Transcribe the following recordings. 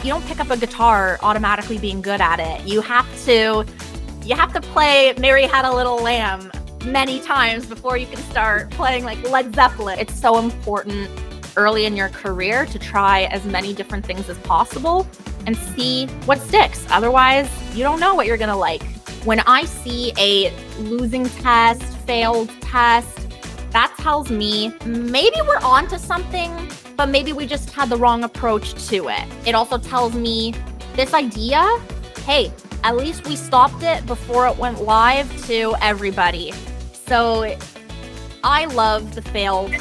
You don't pick up a guitar automatically being good at it. You have to play Mary Had a Little Lamb many times before you can start playing like Led Zeppelin. It's so important early in your career to try as many different things as possible and see what sticks. Otherwise, you don't know what you're gonna like. When I see a losing test, failed test, that tells me maybe we're onto something, but maybe we just had the wrong approach to it. It also tells me this idea, hey, at least we stopped it before it went live to everybody. So I love the failed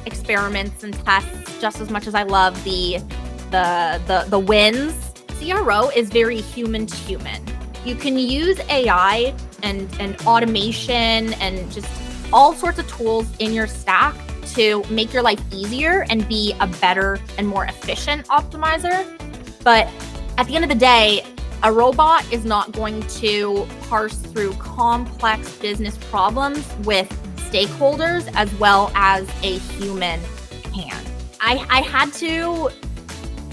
experiments and tests just as much as I love the wins. CRO is very human to human. You can use AI and automation and just all sorts of tools in your stack to make your life easier and be a better and more efficient optimizer. But at the end of the day, a robot is not going to parse through complex business problems with stakeholders as well as a human can. I had to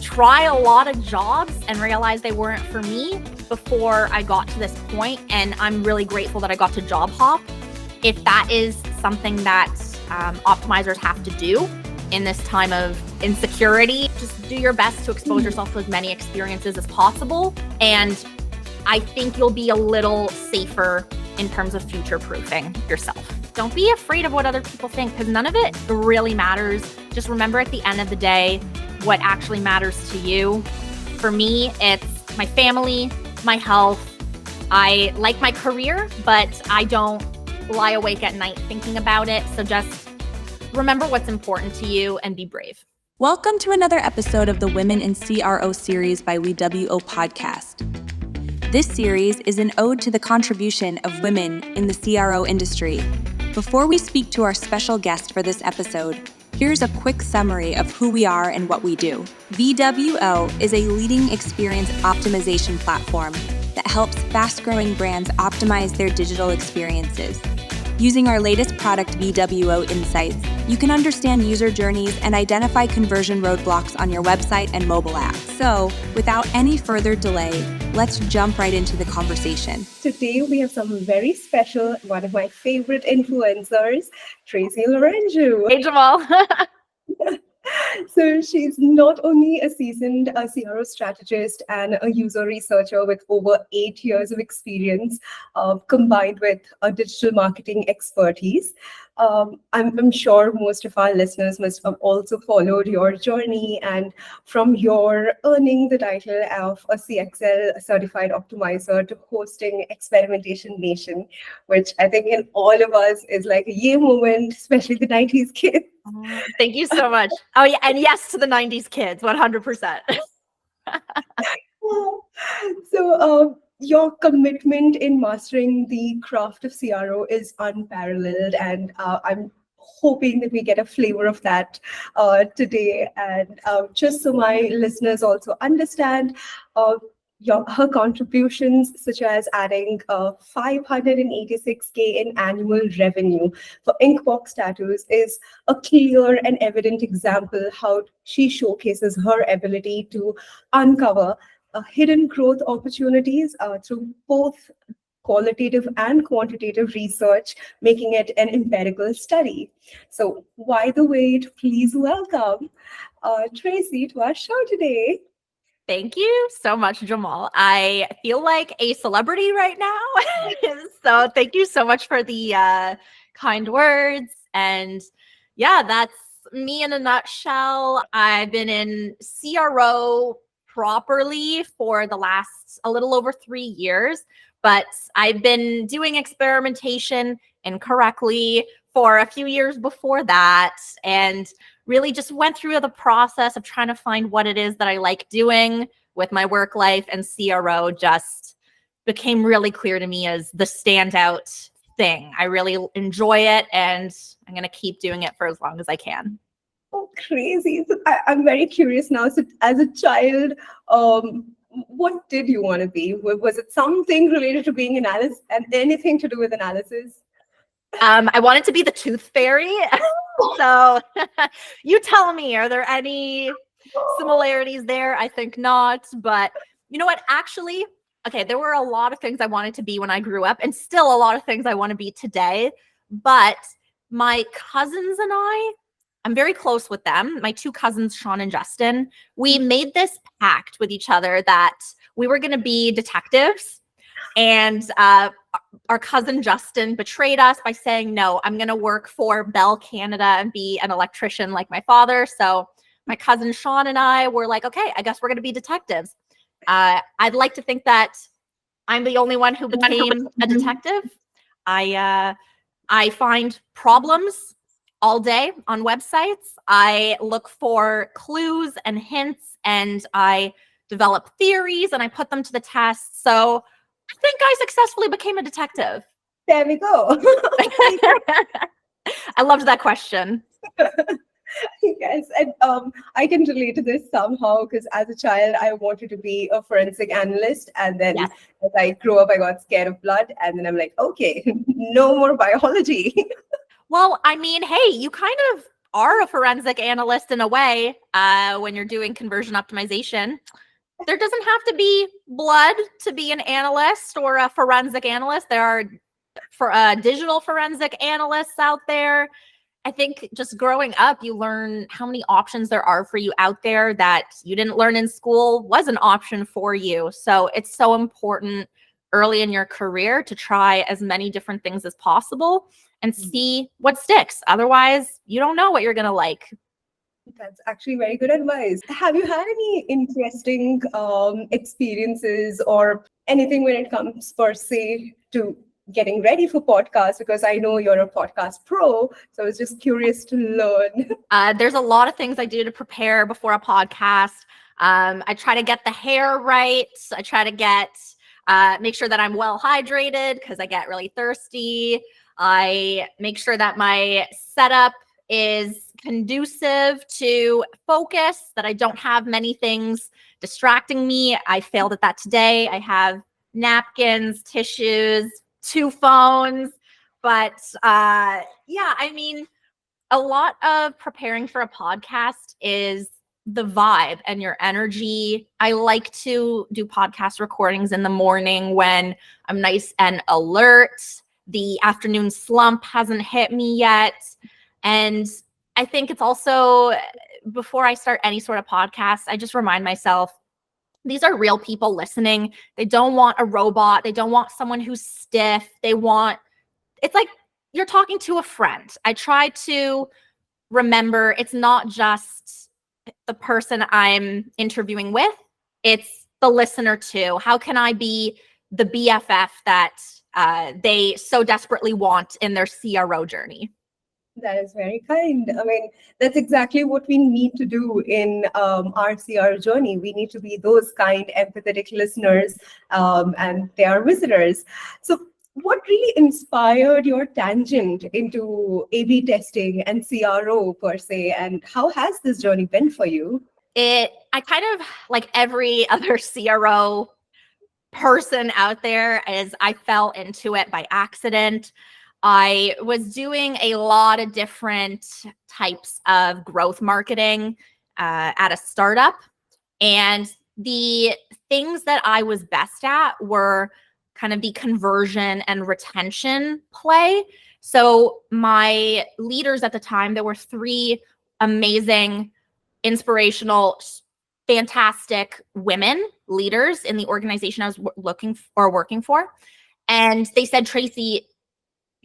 try a lot of jobs and realize they weren't for me before I got to this point, and I'm really grateful that I got to job hop. If that is something that optimizers have to do in this time of insecurity, just do your best to expose yourself to as many experiences as possible. And I think you'll be a little safer in terms of future-proofing yourself. Don't be afraid of what other people think, because none of it really matters. Just remember at the end of the day, what actually matters to you. For me, it's my family, my health. I like my career, but I don't lie awake at night thinking about it. So just remember what's important to you and be brave. Welcome to another episode of the Women in CRO series by VWO Podcast. This series is an ode to the contribution of women in the CRO industry. Before we speak to our special guest for this episode, here's a quick summary of who we are and what we do. VWO is a leading experience optimization platform that helps fast-growing brands optimize their digital experiences. Using our latest product, VWO Insights, you can understand user journeys and identify conversion roadblocks on your website and mobile app. So, without any further delay, let's jump right into the conversation. Today, we have some very special, one of my favorite influencers, Tracy Laranjo. Hey, Jomol. So she's not only a seasoned CRO strategist and a user researcher with over 8 years of experience, combined with a digital marketing expertise. I'm sure most of our listeners must have also followed your journey, and from your earning the title of a CXL certified optimizer to hosting Experimentation Nation, which I think in all of us is like a yay moment, especially the 90s kids. Thank you so much. Oh yeah, and yes to the 90s kids, 100%. So your commitment in mastering the craft of CRO is unparalleled, and I'm hoping that we get a flavor of that today. And just so my listeners also understand, her contributions, such as adding 586K in annual revenue for Inkbox tattoos, is a clear and evident example how she showcases her ability to uncover hidden growth opportunities through both qualitative and quantitative research, making it an empirical study. So why the wait? Please welcome Tracy to our show today. Thank you so much, Jomol. I feel like a celebrity right now. So thank you so much for the kind words. And yeah, that's me in a nutshell. I've been in CRO properly for the last a little over 3 years, but I've been doing experimentation incorrectly for a few years before that, and really just went through the process of trying to find what it is that I like doing with my work life, and CRO just became really clear to me as the standout thing. I really enjoy it, and I'm going to keep doing it for as long as I can. Oh, crazy. So I'm very curious now. So as a child, what did you want to be? Was it something related to being analysis and anything to do with analysis? I wanted to be the tooth fairy. So you tell me, are there any similarities there. I think not. But you know what? Actually, okay, there were a lot of things I wanted to be when I grew up, and still a lot of things I want to be today. But my cousins and I'm very close with them. My two cousins, Sean and Justin, we made this pact with each other that we were going to be detectives. And our cousin Justin betrayed us by saying, no, I'm going to work for Bell Canada and be an electrician like my father. So my cousin Sean and I were like, okay, I guess we're going to be detectives. I'd like to think that I'm the only one who became a detective. I find problems all day on websites. I look for clues and hints, and I develop theories, and I put them to the test. So I think I successfully became a detective. There we go. I loved that question. Yes, and I can relate to this somehow because as a child, I wanted to be a forensic analyst. And then Yes. as I grew up, I got scared of blood. And then I'm like, okay, no more biology. Well, I mean, hey, you kind of are a forensic analyst in a way when you're doing conversion optimization. There doesn't have to be blood to be an analyst or a forensic analyst. There are digital forensic analysts out there. I think just growing up, you learn how many options there are for you out there that you didn't learn in school was an option for you. So it's so important early in your career to try as many different things as possible and see what sticks. Otherwise, you don't know what you're going to like. That's actually very good advice. Have you had any interesting experiences or anything when it comes per se to getting ready for podcasts? Because I know you're a podcast pro, so I was just curious to learn. There's a lot of things I do to prepare before a podcast. I try to get the hair right. I try to make sure that I'm well hydrated because I get really thirsty. I make sure that my setup is conducive to focus, that I don't have many things distracting me. I failed at that today. I have napkins, tissues, 2 phones. But yeah, I mean, a lot of preparing for a podcast is the vibe and your energy. I like to do podcast recordings in the morning when I'm nice and alert. The afternoon slump hasn't hit me yet. And I think it's also, before I start any sort of podcast, I just remind myself, these are real people listening. They don't want a robot. They don't want someone who's stiff. It's like you're talking to a friend. I try to remember it's not just the person I'm interviewing with, it's the listener too. How can I be the BFF that they so desperately want in their CRO journey? That is very kind. I mean, that's exactly what we need to do in our CR journey. We need to be those kind, empathetic listeners, and they are visitors. So what really inspired your tangent into A/B testing and CRO per se, and how has this journey been for you? I kind of, like every other CRO person out there, is I fell into it by accident. I was doing a lot of different types of growth marketing at a startup. And the things that I was best at were kind of the conversion and retention play. So my leaders at the time, there were 3 amazing, inspirational, fantastic women leaders in the organization I was working for. And they said, Tracy,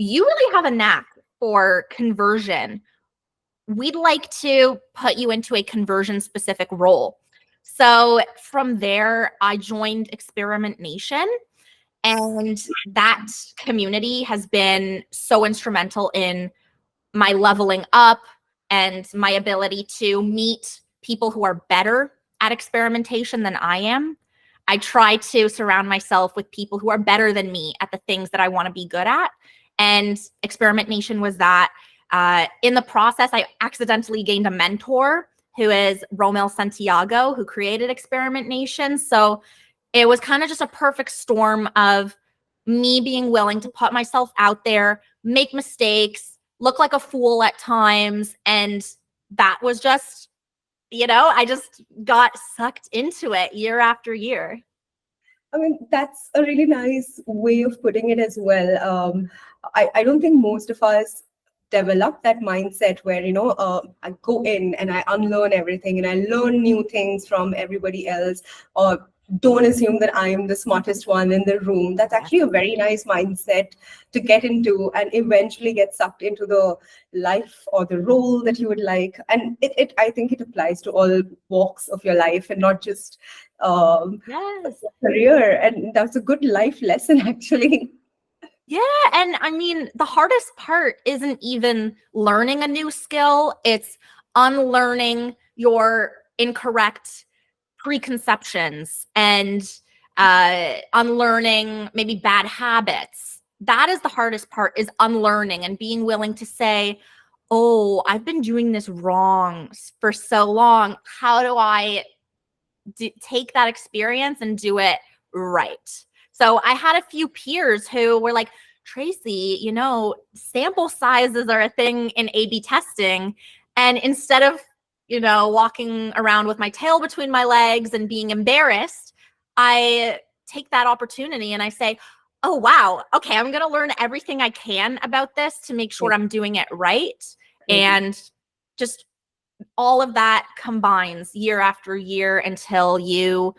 you really have a knack for conversion. We'd like to put you into a conversion specific role. So from there, I joined Experimentation. And that community has been so instrumental in my leveling up and my ability to meet people who are better at experimentation than I am. I try to surround myself with people who are better than me at the things that I want to be good at. And Experimentation was that. In the process, I accidentally gained a mentor who is Romel Santiago, who created Experimentation. So it was kind of just a perfect storm of me being willing to put myself out there, make mistakes, look like a fool at times. And that was just I just got sucked into it year after year. I mean, that's a really nice way of putting it as well. I don't think most of us develop that mindset where, I go in and I unlearn everything and I learn new things from everybody else, or don't assume that I am the smartest one in the room. That's actually a very nice mindset to get into and eventually get sucked into the life or the role that you would like. And I think it applies to all walks of your life and not just Yes. career. And that's a good life lesson, actually. Yeah. And I mean, the hardest part isn't even learning a new skill, it's unlearning your incorrect preconceptions and unlearning maybe bad habits. That is the hardest part, is unlearning and being willing to say, oh, I've been doing this wrong for so long. How do I take that experience and do it right? So I had a few peers who were like, Tracy, sample sizes are a thing in A/B testing. And instead of, walking around with my tail between my legs and being embarrassed, I take that opportunity and I say, oh, wow, okay, I'm going to learn everything I can about this to make sure I'm doing it right. And just all of that combines year after year until you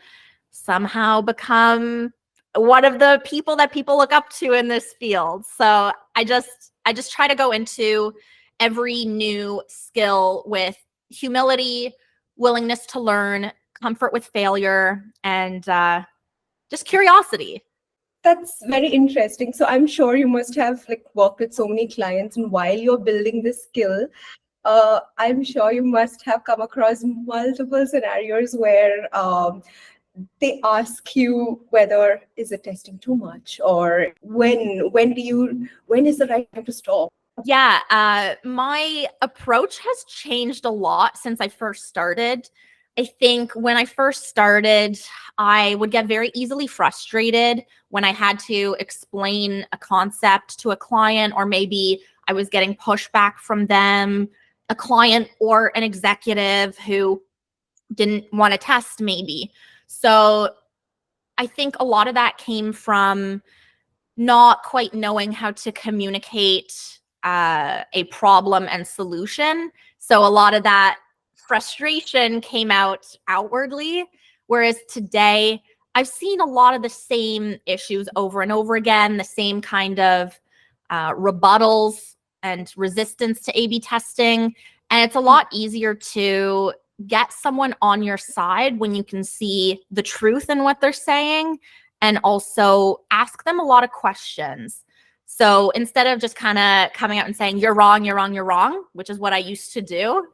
somehow become one of the people that people look up to in this field. So I just try to go into every new skill with humility, willingness to learn, comfort with failure, and just curiosity. That's very interesting. So I'm sure you must have worked with so many clients, and while you're building this skill, I'm sure you must have come across multiple scenarios where they ask you whether is it testing too much, or when is the right time to stop. Yeah, my approach has changed a lot since I first started. I think when I first started, I would get very easily frustrated when I had to explain a concept to a client, or maybe I was getting pushback from them, a client or an executive who didn't want to test maybe. So I think a lot of that came from not quite knowing how to communicate a problem and solution. So a lot of that frustration came out outwardly. Whereas today, I've seen a lot of the same issues over and over again, the same kind of rebuttals and resistance to A/B testing. And it's a lot easier to get someone on your side when you can see the truth in what they're saying, and also ask them a lot of questions. So instead of just kind of coming out and saying, you're wrong, you're wrong, you're wrong, which is what I used to do,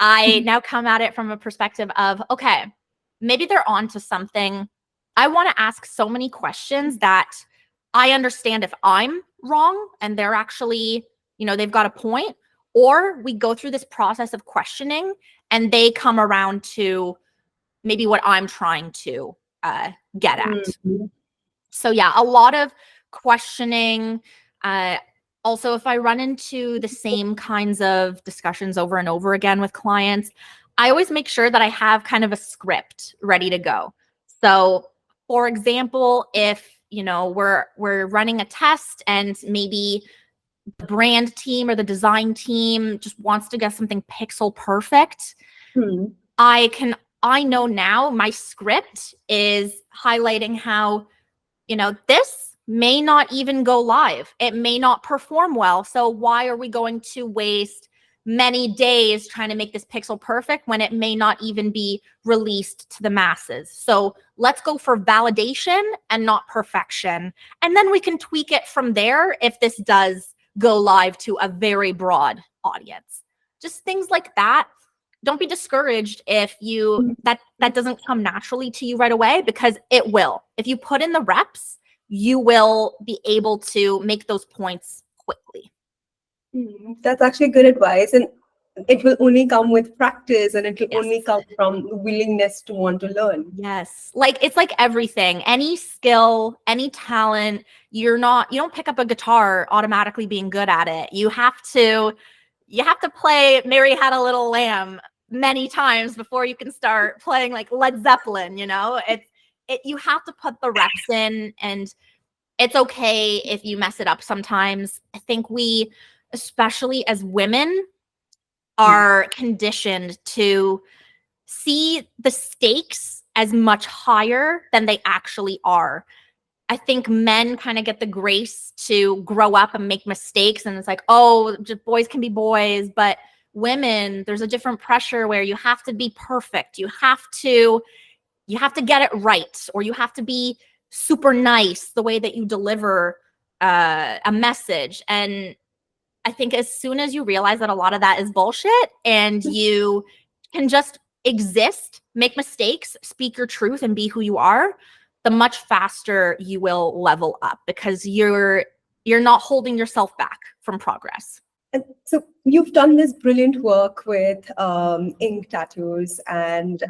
I now come at it from a perspective of, okay, maybe they're onto something. I want to ask so many questions that I understand if I'm wrong and they're actually, they've got a point, or we go through this process of questioning and they come around to maybe what I'm trying to get at. Mhm. So yeah, a lot of questioning. Also, if I run into the same kinds of discussions over and over again with clients, I always make sure that I have kind of a script ready to go. So for example, if we're running a test and maybe the brand team or the design team just wants to get something pixel perfect, Hmm. I know now my script is highlighting how, this may not even go live. It may not perform well. So why are we going to waste many days trying to make this pixel perfect when it may not even be released to the masses? So let's go for validation and not perfection. And then we can tweak it from there if this does go live to a very broad audience. Just things like that. Don't be discouraged if that doesn't come naturally to you right away, because it will. If you put in the reps, you will be able to make those points quickly. That's actually good advice, and it will only come with practice, and it will Yes. only come from willingness to want to learn. Yes. It's like everything, any skill, any talent, you don't pick up a guitar automatically being good at it. You have to play Mary Had a Little Lamb many times before you can start playing like Led Zeppelin, you have to put the reps in, and it's okay if you mess it up sometimes. I think we, especially as women, are conditioned to see the stakes as much higher than they actually are. I think men kind of get the grace to grow up and make mistakes, and it's like, oh, just boys can be boys. But women, there's a different pressure where you have to be perfect. You have to get it right, or you have to be super nice the way that you deliver a message. And I think as soon as you realize that a lot of that is bullshit, and you can just exist, make mistakes, speak your truth, and be who you are, the much faster you will level up, because you're not holding yourself back from progress. And so you've done this brilliant work with ink tattoos and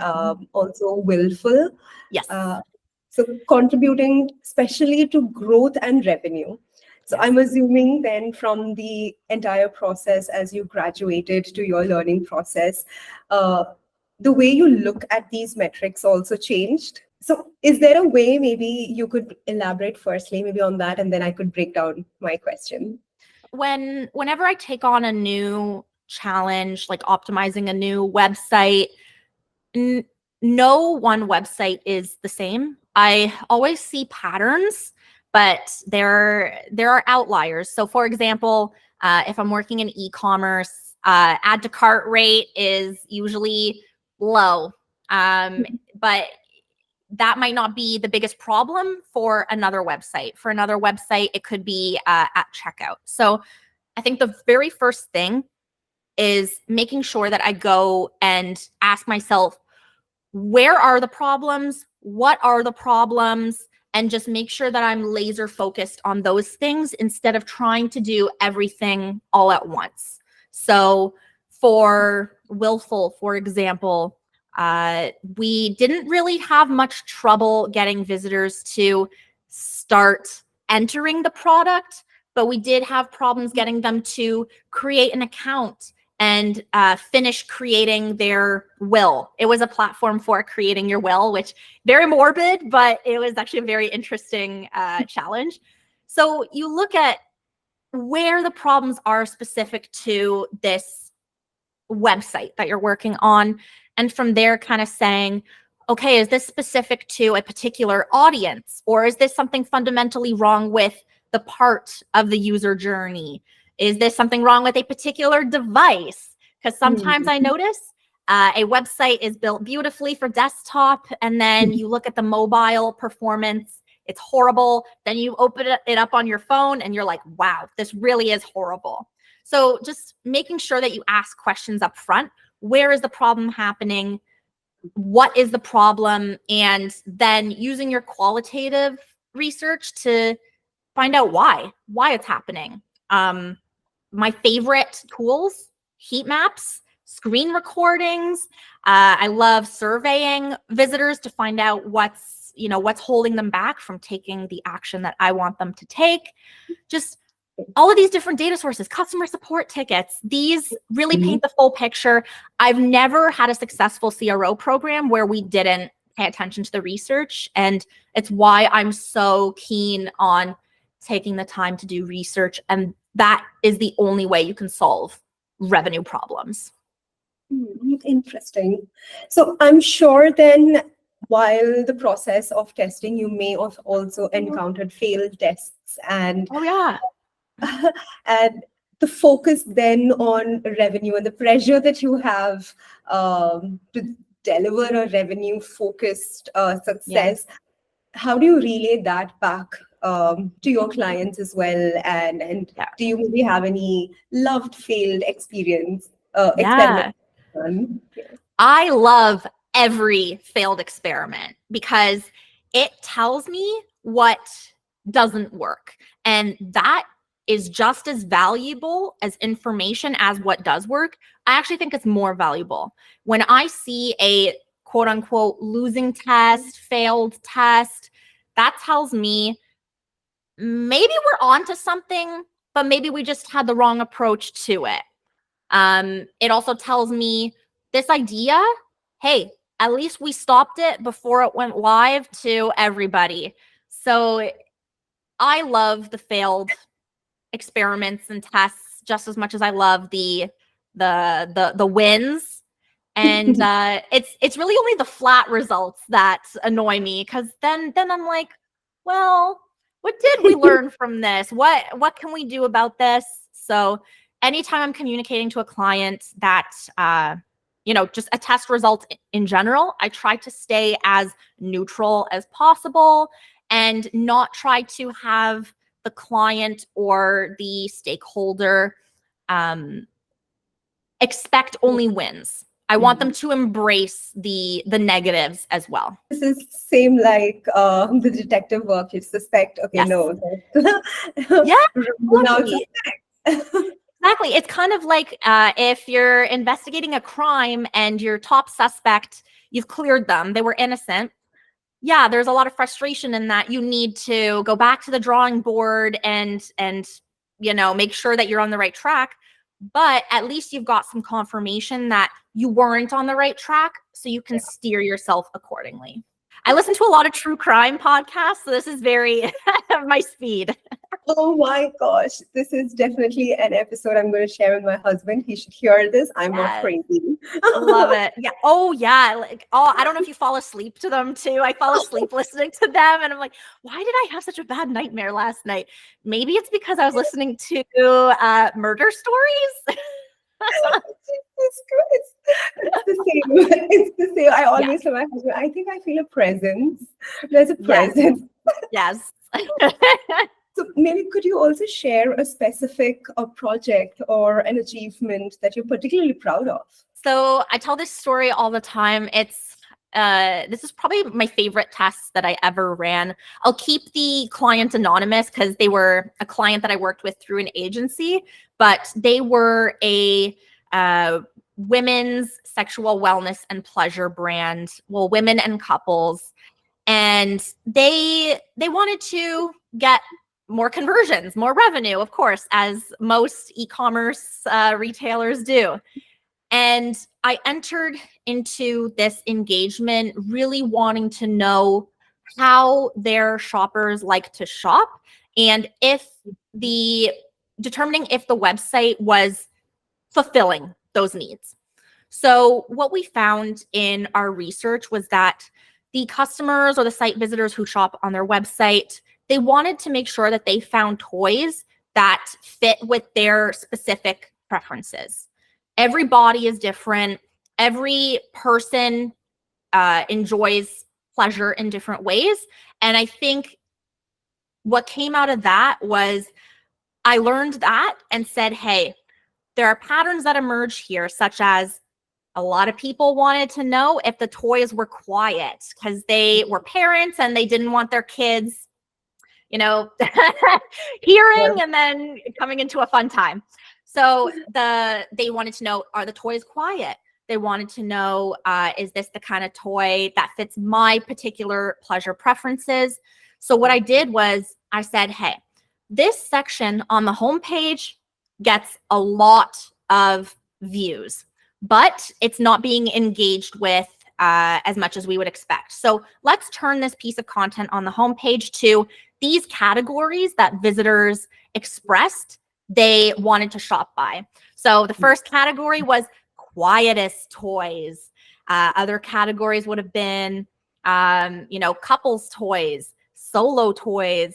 also Willful. Yes. So contributing especially to growth and revenue. So Yes. I'm assuming then from the entire process as you graduated to your learning process, the way you look at these metrics also changed. So is there a way maybe you could elaborate firstly maybe on that, and then I could break down my question? Whenever I take on a new challenge, like optimizing a new website, no one website is the same. I always see patterns, but there are outliers. So for example, if I'm working in e-commerce, add to cart rate is usually low, but that might not be the biggest problem for another website. For another website, it could be at checkout. So I think the very first thing is making sure that I go and ask myself, where are the problems? What are the problems? And just make sure that I'm laser focused on those things instead of trying to do everything all at once. So for Willful, for example, we didn't really have much trouble getting visitors to start entering the product, but we did have problems getting them to create an account and finish creating their will. It was a platform for creating your will, which very morbid, but it was actually a very interesting challenge. So you look at where the problems are specific to this website that you're working on, and from there kind of saying, okay, is this specific to a particular audience, or is this something fundamentally wrong with the part of the user journey? Is this something wrong with a particular device? Because sometimes I notice a website is built beautifully for desktop, and then you look at the mobile performance, it's horrible. Then you open it up on your phone and you're like, wow, this really is horrible. So just making sure that you ask questions up front. Where is the problem happening? What is the problem? And then using your qualitative research to find out why it's happening. My favorite tools, heat maps, screen recordings. I love surveying visitors to find out what's holding them back from taking the action that I want them to take. Just all of these different data sources, customer support tickets, these really paint the full picture. I've never had a successful CRO program where we didn't pay attention to the research. And it's why I'm so keen on taking the time to do research. And that is the only way you can solve revenue problems. Interesting. So I'm sure then while the process of testing, you may have also encountered failed tests and and the focus then on revenue and the pressure that you have to deliver a revenue focused success. How do you relay that back to your clients as well? And do you maybe have any loved failed experience? I love every failed experiment because it tells me what doesn't work. And that is just as valuable as information as what does work. I actually think it's more valuable. When I see a quote unquote losing test, failed test, that tells me maybe we're onto something, but maybe we just had the wrong approach to it. It also tells me this idea, hey, at least we stopped it before it went live to everybody. So I love the failed experiments and tests just as much as I love the wins. And it's really only the flat results that annoy me, because then I'm like, well, what did we learn from this? What can we do about this? So anytime I'm communicating to a client that just a test result in general, I try to stay as neutral as possible and not try to have the client or the stakeholder expect only wins. I want them to embrace the negatives as well. This is same like the detective work. You suspect, okay, yes. No. Yeah, now it's exactly. It's kind of like if you're investigating a crime and your top suspect, you've cleared them, they were innocent. Yeah, there's a lot of frustration in that. You need to go back to the drawing board and make sure that you're on the right track. But at least you've got some confirmation that you weren't on the right track, so you can steer yourself accordingly. I listen to a lot of true crime podcasts, so this is very my speed. Oh my gosh, this is definitely an episode I'm going to share with my husband. He should hear this. I'm not crazy. Love it. Yeah. Oh yeah. I don't know if you fall asleep to them too. I fall asleep listening to them, and I'm like, why did I have such a bad nightmare last night? Maybe it's because I was listening to murder stories. It's the same. It's the same. I always tell my husband, I think I feel a presence. There's a presence. Yes. So maybe could you also share a specific project or an achievement that you're particularly proud of? So I tell this story all the time. This is probably my favorite test that I ever ran. I'll keep the client anonymous because they were a client that I worked with through an agency, but they were a women's sexual wellness and pleasure brand. Well, women and couples. And they wanted to get more conversions, more revenue, of course, as most e-commerce retailers do. And I entered into this engagement really wanting to know how their shoppers like to shop, and determining if the website was fulfilling those needs. So what we found in our research was that the customers or the site visitors who shop on their website, they wanted to make sure that they found toys that fit with their specific preferences. Every body is different. Every person enjoys pleasure in different ways. And I think what came out of that was I learned that and said, hey, there are patterns that emerge here, such as a lot of people wanted to know if the toys were quiet because they were parents and they didn't want their kids, hearing and then coming into a fun time. So they wanted to know, are the toys quiet? They wanted to know, is this the kind of toy that fits my particular pleasure preferences? So what I did was I said, hey, this section on the homepage gets a lot of views, but it's not being engaged with as much as we would expect. So let's turn this piece of content on the homepage to these categories that visitors expressed they wanted to shop by. So the first category was quietest toys. Other categories would have been, couples toys, solo toys.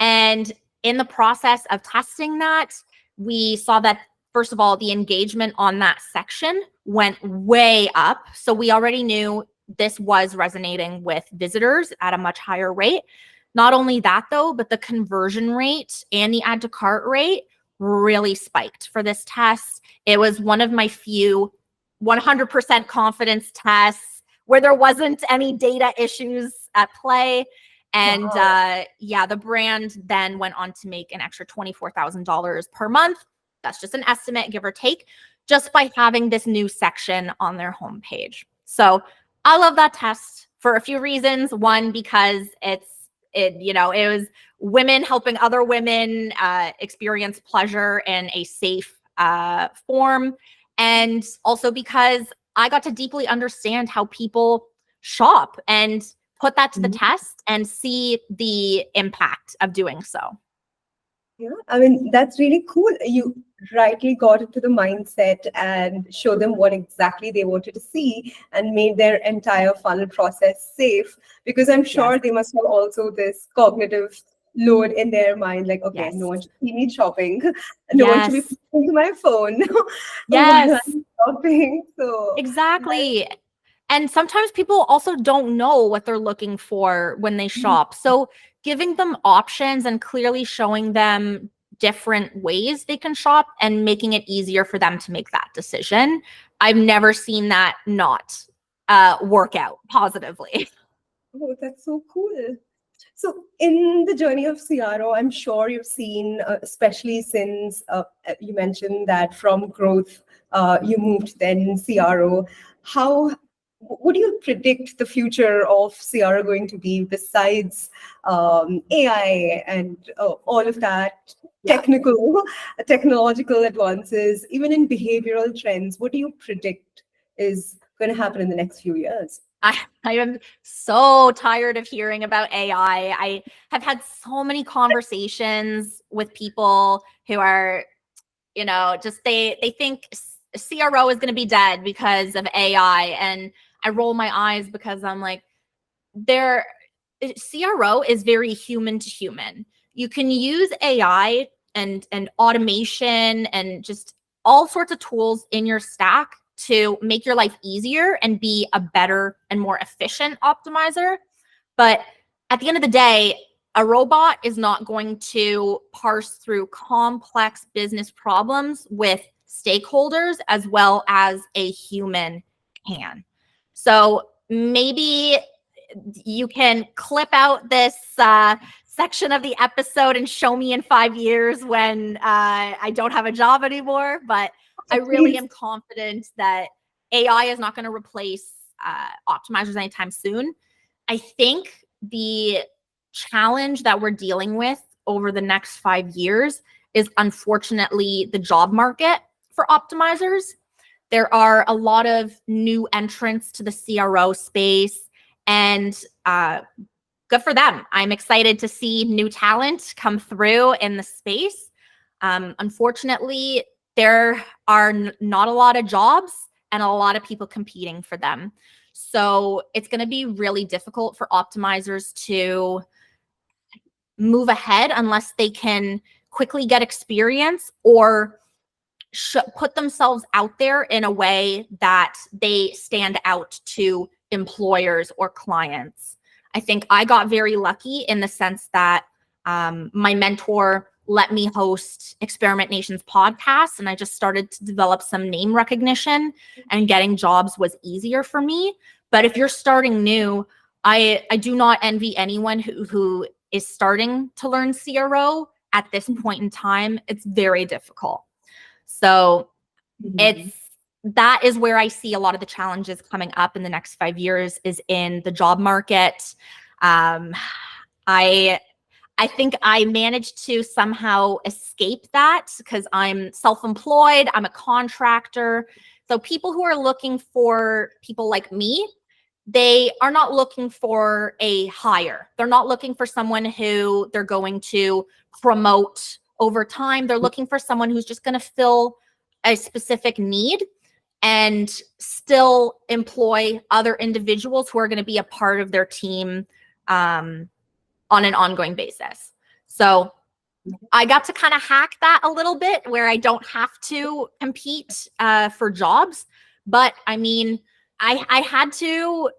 And in the process of testing that, we saw that, first of all, the engagement on that section went way up. So we already knew this was resonating with visitors at a much higher rate. Not only that, though, but the conversion rate and the add to cart rate really spiked for this test. It was one of my few 100% confidence tests where there wasn't any data issues at play. And the brand then went on to make an extra $24,000 per month. That's just an estimate, give or take, just by having this new section on their homepage. So I love that test for a few reasons. One, because it was women helping other women experience pleasure in a safe form. And also because I got to deeply understand how people shop and put that to the test and see the impact of doing so. Yeah, I mean, that's really cool. You rightly got into the mindset and show them what exactly they wanted to see and made their entire funnel process safe, because I'm sure Yes. they must have also this cognitive load in their mind, like, okay, Yes. no one should see me shopping. No one should be Yes. pushing to my phone while Yes. I'm shopping. So Exactly. And sometimes people also don't know what they're looking for when they shop. So giving them options and clearly showing them different ways they can shop and making it easier for them to make that decision. I've never seen that not work out positively. oh, that's so cool. So, in the journey of CRO, I'm sure you've seen, especially since you mentioned that from growth, you moved then CRO. How what do you predict the future of CRO going to be besides AI and all of that technological advances, even in behavioral trends? What do you predict is going to happen in the next few years? I am so tired of hearing about AI. I have had so many conversations with people who are, just they think CRO is going to be dead because of AI. And I roll my eyes because I'm like, CRO is very human to human. You can use AI and automation and just all sorts of tools in your stack to make your life easier and be a better and more efficient optimizer. But at the end of the day, a robot is not going to parse through complex business problems with stakeholders as well as a human can. So maybe you can clip out this section of the episode and show me in 5 years when I don't have a job anymore. But I really am confident that AI is not going to replace optimizers anytime soon. I think the challenge that we're dealing with over the next 5 years is unfortunately the job market for optimizers. There are a lot of new entrants to the CRO space, and good for them. I'm excited to see new talent come through in the space. Unfortunately, there are not a lot of jobs and a lot of people competing for them. So it's going to be really difficult for optimizers to move ahead unless they can quickly get experience or put themselves out there in a way that they stand out to employers or clients. I think I got very lucky in the sense that my mentor let me host Experimentation's podcast, and I just started to develop some name recognition, and getting jobs was easier for me. But if you're starting new, I do not envy anyone who is starting to learn CRO at this point in time. It's very difficult. So that is where I see a lot of the challenges coming up in the next 5 years is in the job market. I think I managed to somehow escape that because I'm self-employed, I'm a contractor. So people who are looking for people like me, they are not looking for a hire. They're not looking for someone who they're going to promote over time. They're looking for someone who's just going to fill a specific need and still employ other individuals who are going to be a part of their team on an ongoing basis. So I got to kind of hack that a little bit where I don't have to compete for jobs. But I mean, I had to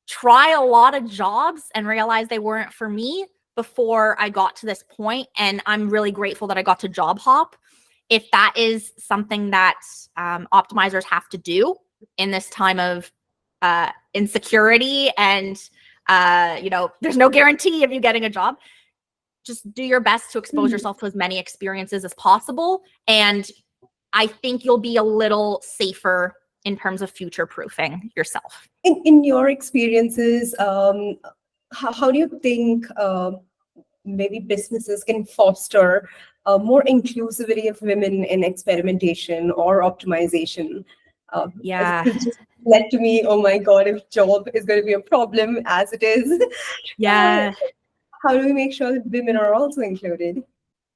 try a lot of jobs and realize they weren't for me before I got to this point. And I'm really grateful that I got to job hop. If that is something that optimizers have to do in this time of insecurity and there's no guarantee of you getting a job, just do your best to expose yourself to as many experiences as possible. And I think you'll be a little safer in terms of future-proofing yourself. In your experiences, how do you think maybe businesses can foster more inclusivity of women in experimentation or optimization? Yeah. This just led to me, oh my God, if job is going to be a problem as it is, Yeah. how do we make sure that women are also included?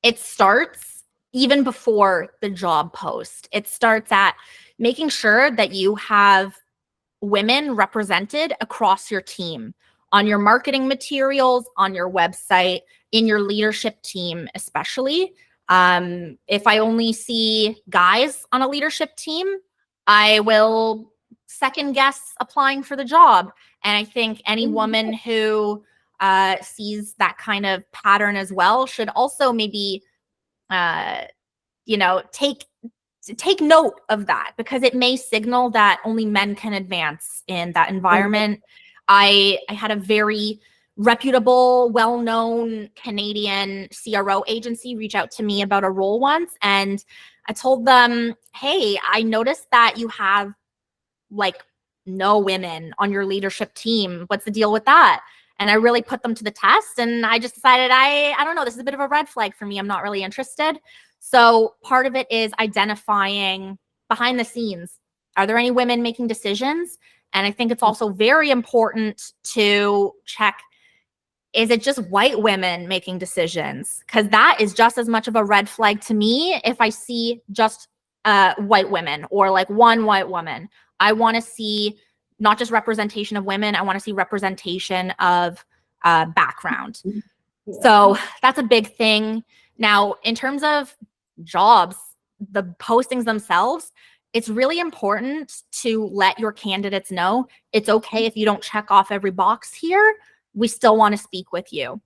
It starts even before the job post. It starts at making sure that you have women represented across your team, on your marketing materials, on your website, in your leadership team, especially. If I only see guys on a leadership team, I will second guess applying for the job. And I think any woman who sees that kind of pattern as well should also maybe, take note of that, because it may signal that only men can advance in that environment. I had a very reputable, well-known Canadian CRO agency reach out to me about a role once, and I told them, hey, I noticed that you have like no women on your leadership team. What's the deal with that? And I really put them to the test, and I just decided, I don't know, this is a bit of a red flag for me. I'm not really interested. So part of it is identifying behind the scenes, are there any women making decisions? And I think it's also very important to check, is it just white women making decisions? Because that is just as much of a red flag to me if I see just white women or like one white woman. I want to see not just representation of women, I want to see representation of background. So that's a big thing. Now, in terms of jobs, the postings themselves, it's really important to let your candidates know it's okay if you don't check off every box here. We still want to speak with you.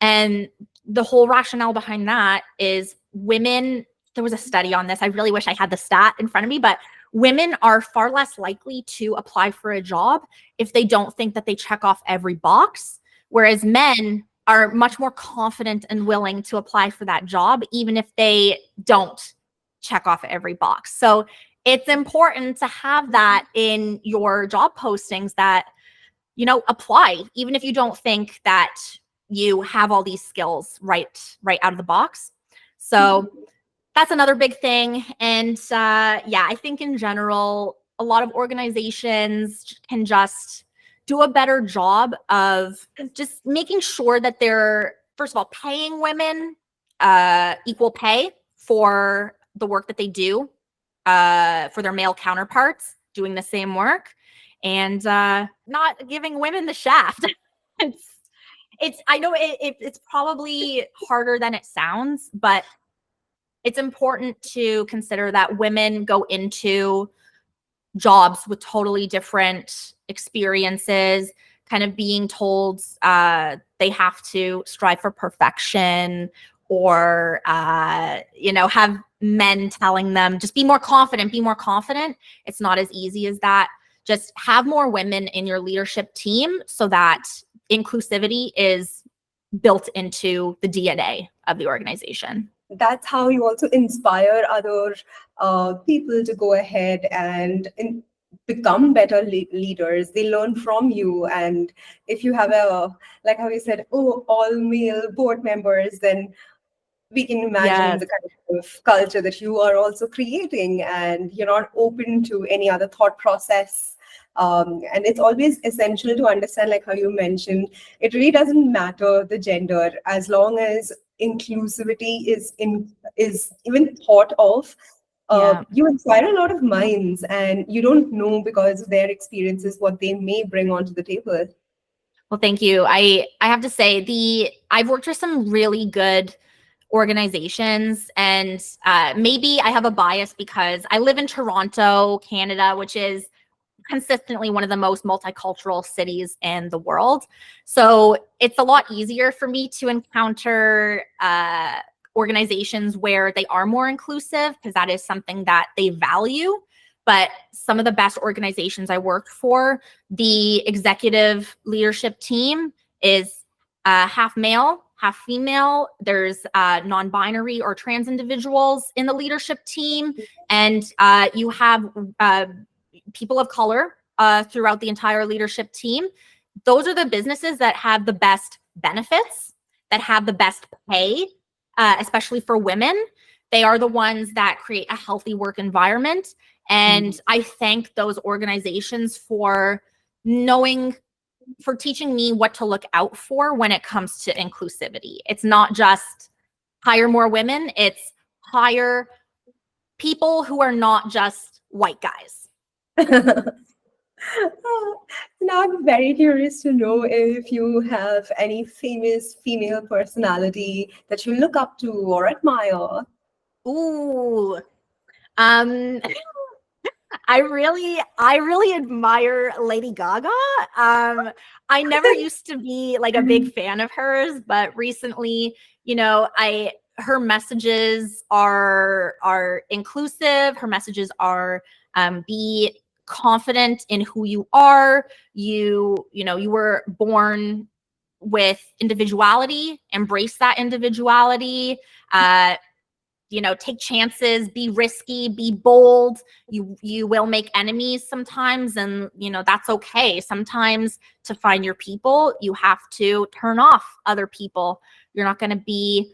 And the whole rationale behind that is women, there was a study on this. I really wish I had the stat in front of me, but women are far less likely to apply for a job if they don't think that they check off every box, whereas men are much more confident and willing to apply for that job, even if they don't check off every box. So it's important to have that in your job postings that, apply, even if you don't think that you have all these skills right out of the box. So that's another big thing. And I think in general, a lot of organizations can just do a better job of just making sure that they're, first of all, paying women equal pay for the work that they do, for their male counterparts doing the same work, and not giving women the shaft. I know it's probably harder than it sounds, but it's important to consider that women go into jobs with totally different experiences, kind of being told they have to strive for perfection, or have men telling them just be more confident, be more confident. It's not as easy as that. Just have more women in your leadership team so that inclusivity is built into the DNA of the organization. That's how you also inspire other people to go ahead and become better leaders. They learn from you. And if you have like how you said, all male board members, then we can imagine the kind of culture that you are also creating, and you're not open to any other thought process. And it's always essential to understand, like how you mentioned, it really doesn't matter the gender, as long as inclusivity is even thought of. You inspire a lot of minds, and you don't know, because of their experiences, what they may bring onto the table. Well, thank you. I have to say, I've worked with some really good organizations, and maybe I have a bias because I live in Toronto, Canada, which is consistently one of the most multicultural cities in the world. So it's a lot easier for me to encounter organizations where they are more inclusive, because that is something that they value. But some of the best organizations I worked for, the executive leadership team is half male, half female. There's non-binary or trans individuals in the leadership team. And you have people of color throughout the entire leadership team. Those are the businesses that have the best benefits, that have the best pay, especially for women. They are the ones that create a healthy work environment. And I thank those organizations for teaching me what to look out for when it comes to inclusivity. It's not just hire more women, it's hire people who are not just white guys. Now I'm very curious to know if you have any famous female personality that you look up to or admire. Ooh. I really admire Lady Gaga. I never used to be like a big fan of hers, but recently, her messages are inclusive. Her messages are be confident in who you are. You were born with individuality, embrace that individuality. Take chances, be risky, be bold. You will make enemies sometimes, and that's okay. Sometimes to find your people, you have to turn off other people. You're not going to be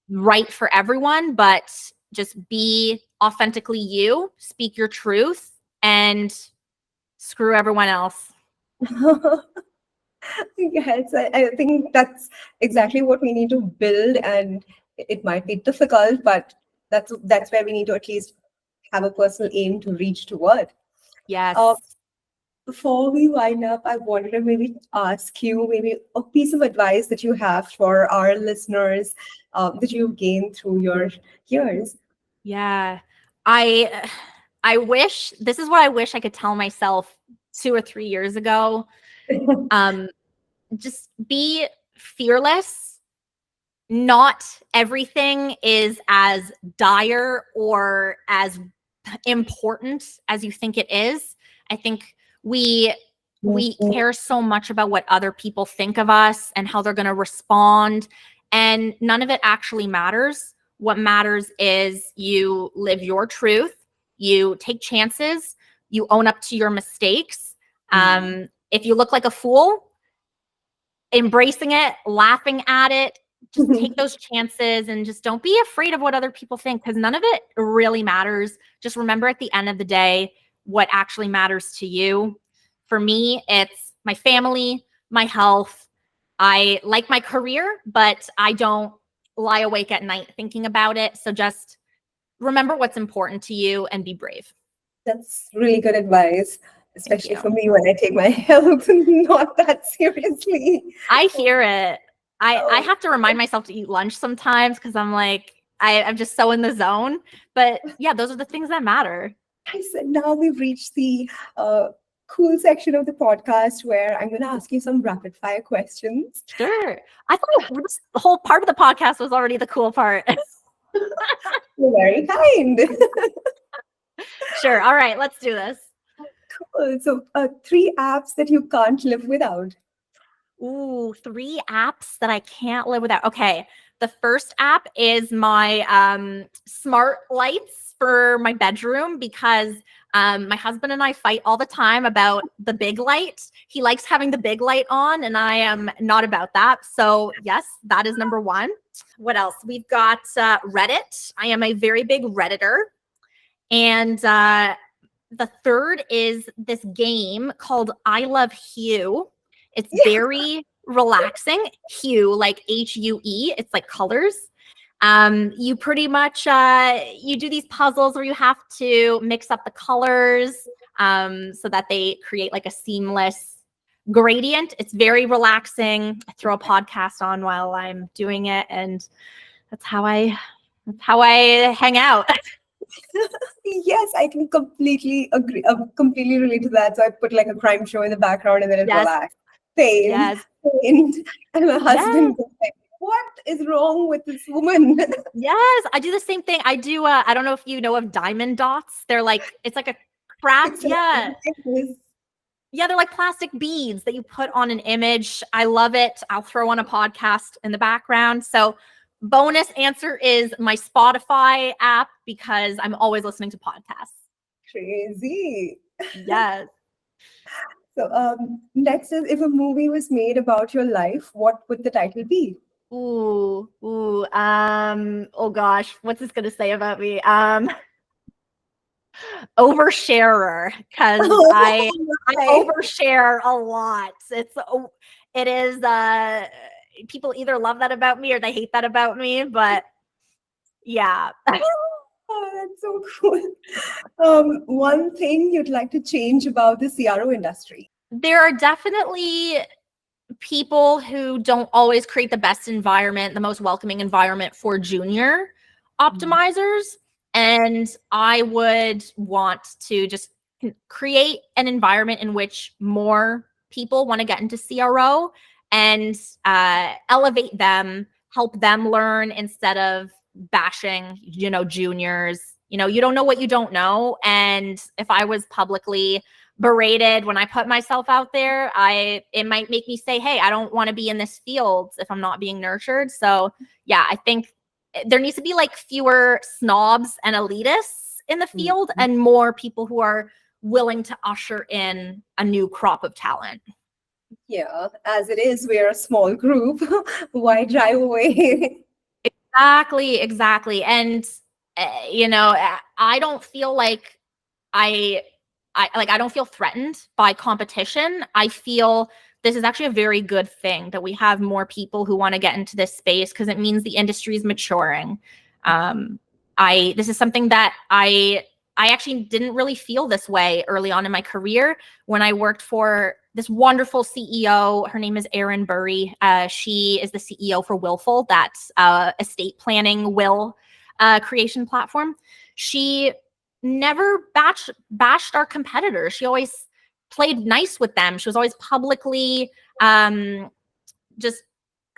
right for everyone, but just be authentically you, speak your truth, and screw everyone else. Yes, I think that's exactly what we need to build, and it might be difficult, but that's where we need to at least have a personal aim to reach toward. Yes. Before we wind up, I wanted to maybe ask you maybe a piece of advice that you have for our listeners that you've gained through your years. Yeah. I wish, this is what I wish I could tell myself 2 or 3 years ago. Just be fearless. Not everything is as dire or as important as you think it is. I think we care so much about what other people think of us and how they're going to respond, and none of it actually matters. What matters is you live your truth, you take chances, you own up to your mistakes. If you look like a fool, embracing it, laughing at it, just take those chances and just don't be afraid of what other people think, because none of it really matters. Just remember at the end of the day what actually matters to you. For me, it's my family, my health. I like my career, but I don't lie awake at night thinking about it. So just remember what's important to you and be brave. That's really good advice, especially for me when I take my health not that seriously. I hear it. I have to remind myself to eat lunch sometimes because I'm like, I'm just so in the zone. But yeah, those are the things that matter. I said, now we've reached the cool section of the podcast where I'm going to ask you some rapid fire questions. Sure. I thought the whole part of the podcast was already the cool part. You're very kind. Sure. All right, let's do this. Cool. So 3 apps that you can't live without. Ooh, 3 apps that I can't live without. Okay. The first app is my smart lights for my bedroom, because my husband and I fight all the time about the big light. He likes having the big light on, and I am not about that. So yes, that is number 1. What else? We've got Reddit. I am a very big Redditor. And the third is this game called I Love Hue. It's very relaxing. Hue, like Hue. It's like colors. You pretty much you do these puzzles where you have to mix up the colors so that they create like a seamless gradient. It's very relaxing. I throw a podcast on while I'm doing it, and that's how I hang out. Yes, I can completely agree. Completely relate to that. So I put like a crime show in the background and then it's relaxed. Same. Yes. And my husband goes like, what is wrong with this woman? Yes, I do the same thing. I do. I don't know if you know of diamond dots. They're like, it's like a craft. Yeah. Yeah, they're like plastic beads that you put on an image. I love it. I'll throw on a podcast in the background. So bonus answer is my Spotify app, because I'm always listening to podcasts. Crazy. Yes. So next is, if a movie was made about your life, what would the title be? Oh gosh, what's this gonna say about me? Oversharer, because I Right. overshare a lot. It is people either love that about me or they hate that about me, but yeah. Oh, that's so cool. One thing you'd like to change about the CRO industry? There are definitely people who don't always create the best environment, the most welcoming environment for junior optimizers. And I would want to just create an environment in which more people want to get into CRO and elevate them, help them learn instead of bashing, juniors. You don't know what you don't know. And if I was publicly berated when I put myself out there, it might make me say, hey, I don't want to be in this field if I'm not being nurtured. So yeah, I think there needs to be like fewer snobs and elitists in the field and more people who are willing to usher in a new crop of talent. Yeah, as it is, we're a small group. Why drive away? Exactly. And I don't feel like I don't feel threatened by competition. I feel this is actually a very good thing that we have more people who want to get into this space because it means the industry is maturing. This is something that I actually didn't really feel this way early on in my career when I worked for this wonderful CEO. Her name is Erin Burry. She is the CEO for Willful, that's estate planning will creation platform. She never bashed our competitors. She always played nice with them. She was always publicly just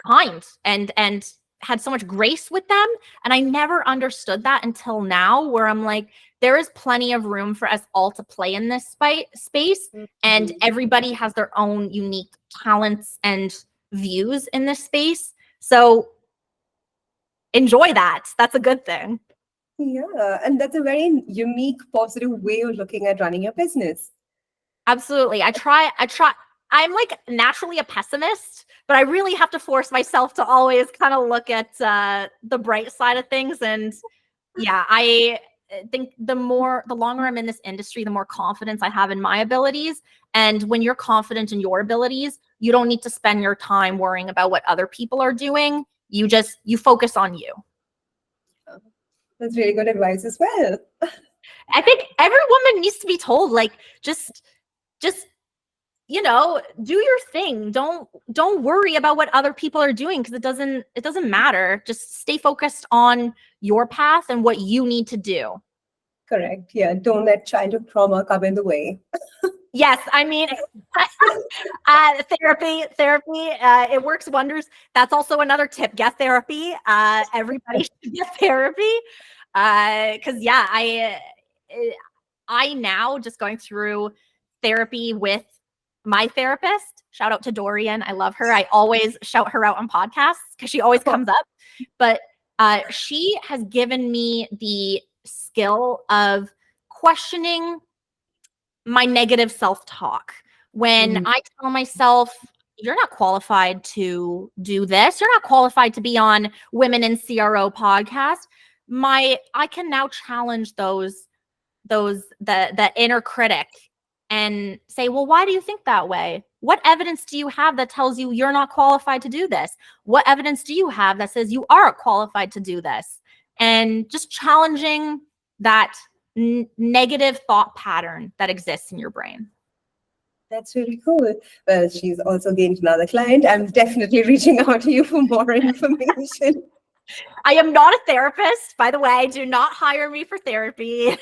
kind and had so much grace with them. And I never understood that until now, where I'm like, there is plenty of room for us all to play in this space. And everybody has their own unique talents and views in this space. So enjoy that. That's a good thing. Yeah, and that's a very unique, positive way of looking at running your business. Absolutely. I try. I'm like naturally a pessimist, but I really have to force myself to always kind of look at the bright side of things. And yeah, I think the longer I'm in this industry, the more confidence I have in my abilities. And when you're confident in your abilities, you don't need to spend your time worrying about what other people are doing. You focus on you. That's really good advice as well. I think every woman needs to be told, like, just do your thing. Don't worry about what other people are doing, because it doesn't matter. Just stay focused on your path and what you need to do. Correct. Yeah. Don't let childhood trauma come in the way. Yes, I mean, therapy, it works wonders. That's also another tip. Get therapy. Everybody should get therapy. Because yeah, I now just going through therapy with my therapist. Shout out to Dorian. I love her. I always shout her out on podcasts because she always comes up. But she has given me the skill of questioning my negative self-talk. When I tell myself, you're not qualified to do this, you're not qualified to be on Women in CRO podcast, I can now challenge the inner critic and say, well, why do you think that way? What evidence do you have that tells you you're not qualified to do this? What evidence do you have that says you are qualified to do this? And just challenging that negative thought pattern that exists in your brain. That's really cool. Well, she's also gained another client. I'm definitely reaching out to you for more information. I am not a therapist, by the way. Do not hire me for therapy.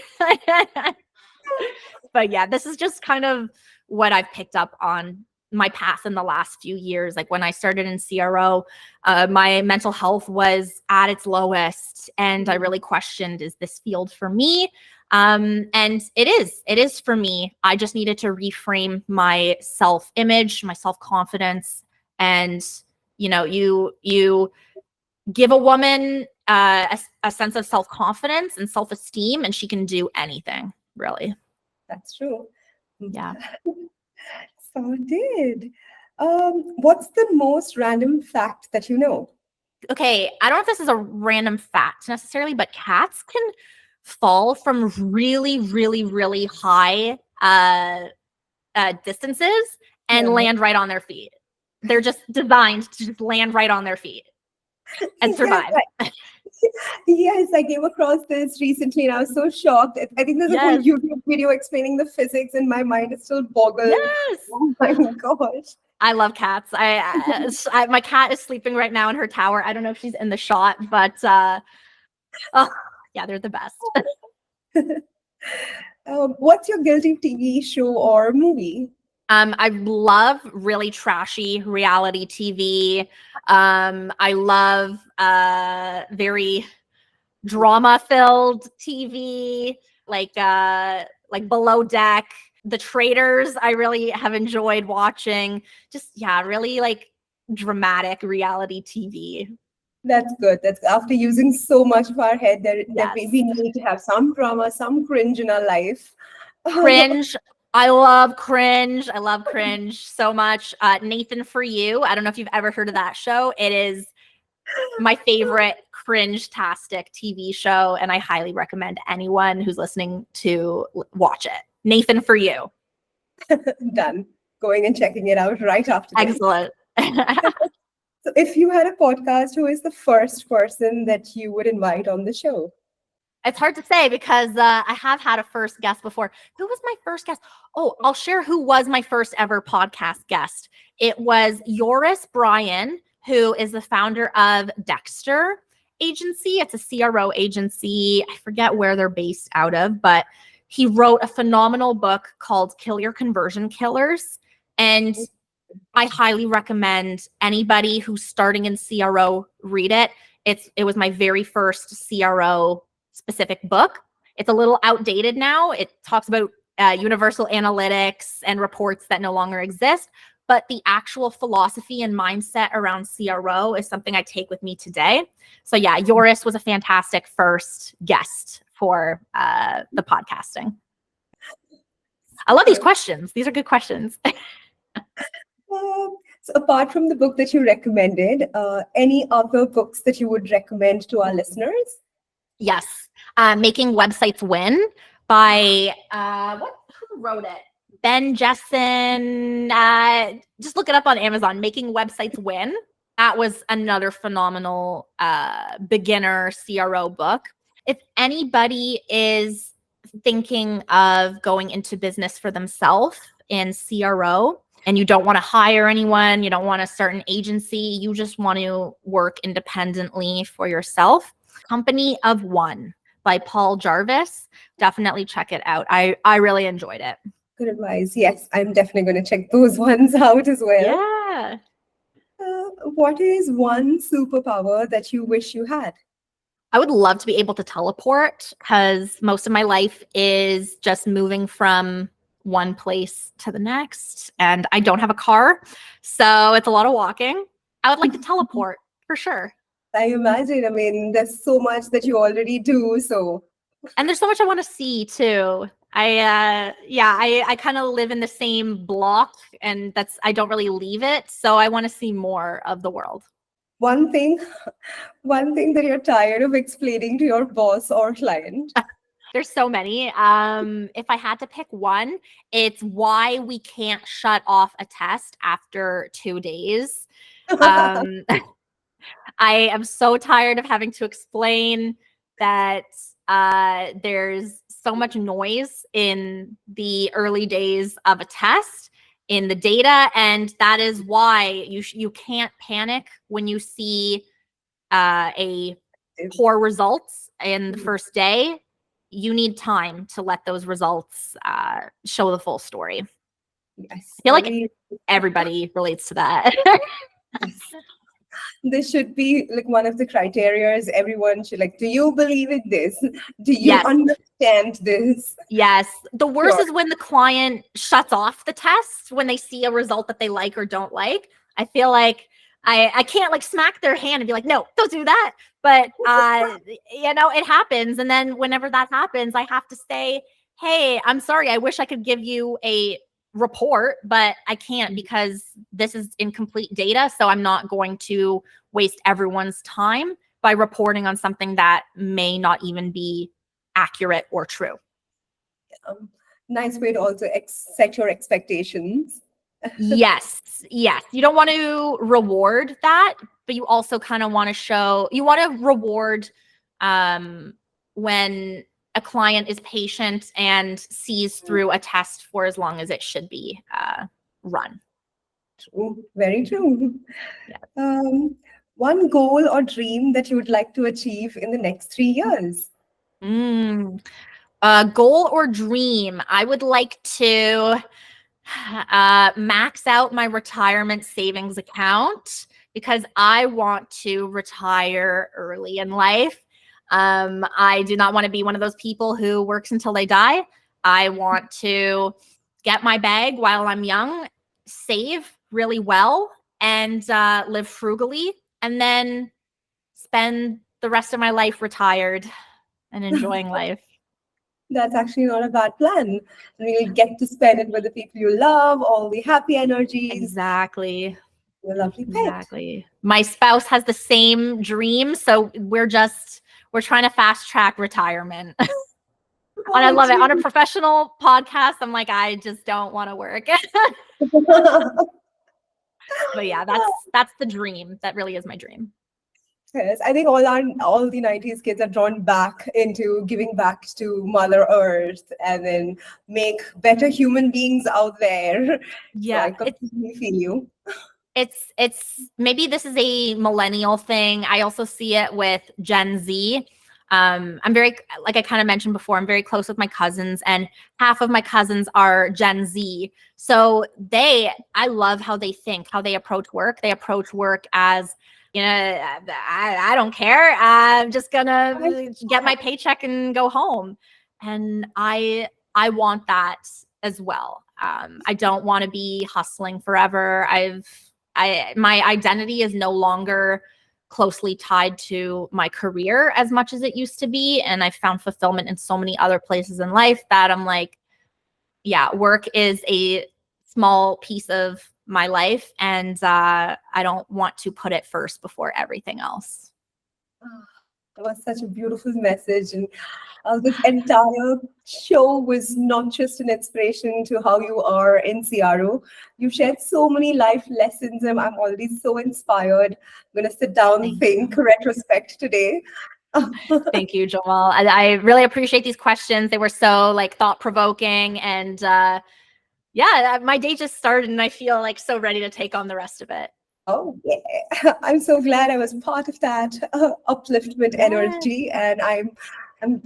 But yeah, this is just kind of what I've picked up on my path in the last few years. Like when I started in CRO, my mental health was at its lowest, and I really questioned, is this field for me? And it is for me. I just needed to reframe my self-image, my self-confidence. And, you give a woman a sense of self-confidence and self-esteem, and she can do anything, really. That's true. Yeah. Solid. What's the most random fact that you know? Okay, I don't know if this is a random fact necessarily, but cats can fall from really, really, really high distances and land right on their feet. They're just designed to just land right on their feet and survive. Yes, I came across this recently and I was so shocked. I think there's a whole YouTube video explaining the physics and my mind is still boggled. Yes. Oh my gosh. I love cats. My cat is sleeping right now in her tower. I don't know if she's in the shot, but yeah, they're the best. What's your guilty TV show or movie? I love really trashy reality TV. I love very drama-filled TV, like Below Deck. The Traitors, I really have enjoyed watching. Just, yeah, really like dramatic reality TV. That's good. That's after using so much of our head that we need to have some drama, some cringe in our life. Cringe. I love cringe. I love cringe so much. Nathan For You. I don't know if you've ever heard of that show. It is my favorite cringe-tastic TV show, and I highly recommend anyone who's listening to watch it. Nathan For You. Done. Going and checking it out right after this. Excellent. So if you had a podcast, who is the first person that you would invite on the show? It's hard to say because I have had a first guest before. Who was my first guest? Oh, I'll share who was my first ever podcast guest. It was Joris Bryan, who is the founder of Dexter Agency. It's a CRO agency. I forget where they're based out of, but he wrote a phenomenal book called Kill Your Conversion Killers. And I highly recommend anybody who's starting in CRO read it. It was my very first CRO specific book. It's a little outdated now. It talks about universal analytics and reports that no longer exist, but the actual philosophy and mindset around CRO is something I take with me today. So yeah, Joris was a fantastic first guest for the podcasting. I love these questions. These are good questions. So apart from the book that you recommended, any other books that you would recommend to our listeners? Yes. Making Websites Win by, who wrote it? Ben Jessen. Just look it up on Amazon, Making Websites Win. That was another phenomenal beginner CRO book. If anybody is thinking of going into business for themselves in CRO, and you don't want to hire anyone, you don't want to start an agency, you just want to work independently for yourself, Company of One by Paul Jarvis. Definitely check it out. I really enjoyed it. Good advice. Yes, I'm definitely going to check those ones out as well. Yeah. What is one superpower that you wish you had? I would love to be able to teleport because most of my life is just moving from one place to the next, and I don't have a car, so it's a lot of walking. I would like to teleport for sure. I imagine. I mean, there's so much that you already do. So, and there's so much I want to see too. I kind of live in the same block, and I don't really leave it, so I want to see more of the world. One thing that you're tired of explaining to your boss or client. There's so many. If I had to pick one, it's why we can't shut off a test after 2 days. I am so tired of having to explain that there's so much noise in the early days of a test in the data, and that is why you can't panic when you see a poor results in the first day. You need time to let those results show the full story. Yes. I feel like everybody relates to that. Yes. This should be like one of the criterias. Everyone should do you believe in this? Do you understand this? Yes. The worst is when the client shuts off the test when they see a result that they like or don't like. I feel like I can't smack their hand and be like, no, don't do that. But, it happens. And then whenever that happens, I have to say, hey, I'm sorry. I wish I could give you a report, but I can't because this is incomplete data. So I'm not going to waste everyone's time by reporting on something that may not even be accurate or true. Nice way to also set your expectations. Yes. You don't want to reward that, but you also kind of want to reward when a client is patient and sees through a test for as long as it should be run. True. Very true. Yeah. One goal or dream that you would like to achieve in the next 3 years? Goal or dream? I would like to max out my retirement savings account because I want to retire early in life. I do not want to be one of those people who works until they die. I want to get my bag while I'm young, save really well, and live frugally, and then spend the rest of my life retired and enjoying life. That's actually not a bad plan. You'll get to spend it with the people you love, all the happy energies. Exactly. Your lovely pet. Exactly. My spouse has the same dream, so we're trying to fast track retirement. And I love it. On a professional podcast, I'm like, I just don't want to work. But yeah, that's the dream. That really is my dream. Yes, I think all the 90s kids are drawn back into giving back to Mother Earth and then make better human beings out there. Yeah, so I completely feel you. It's maybe this is a millennial thing. I also see it with Gen Z. I'm very, like I kind of mentioned before, I'm very close with my cousins, and half of my cousins are Gen Z. So I love how they think, how they approach work. They approach work as, I don't care. I'm just gonna get my paycheck and go home. And I want that as well. I don't want to be hustling forever. My identity is no longer closely tied to my career as much as it used to be. And I found fulfillment in so many other places in life that I'm like, yeah, work is a small piece of my life, and I don't want to put it first before everything else. That was such a beautiful message, and this entire show was not just an inspiration to how you are in CRO. You shared so many life lessons, and I'm already so inspired. I'm going to sit down and think retrospect today. Thank you, Jomol. I really appreciate these questions. They were so thought-provoking, and yeah, my day just started and I feel so ready to take on the rest of it. Oh, yeah. I'm so glad I was part of that upliftment energy, and I'm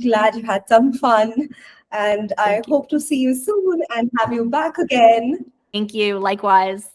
glad you had some fun, and I hope to see you soon and have you back again. Thank you. Likewise.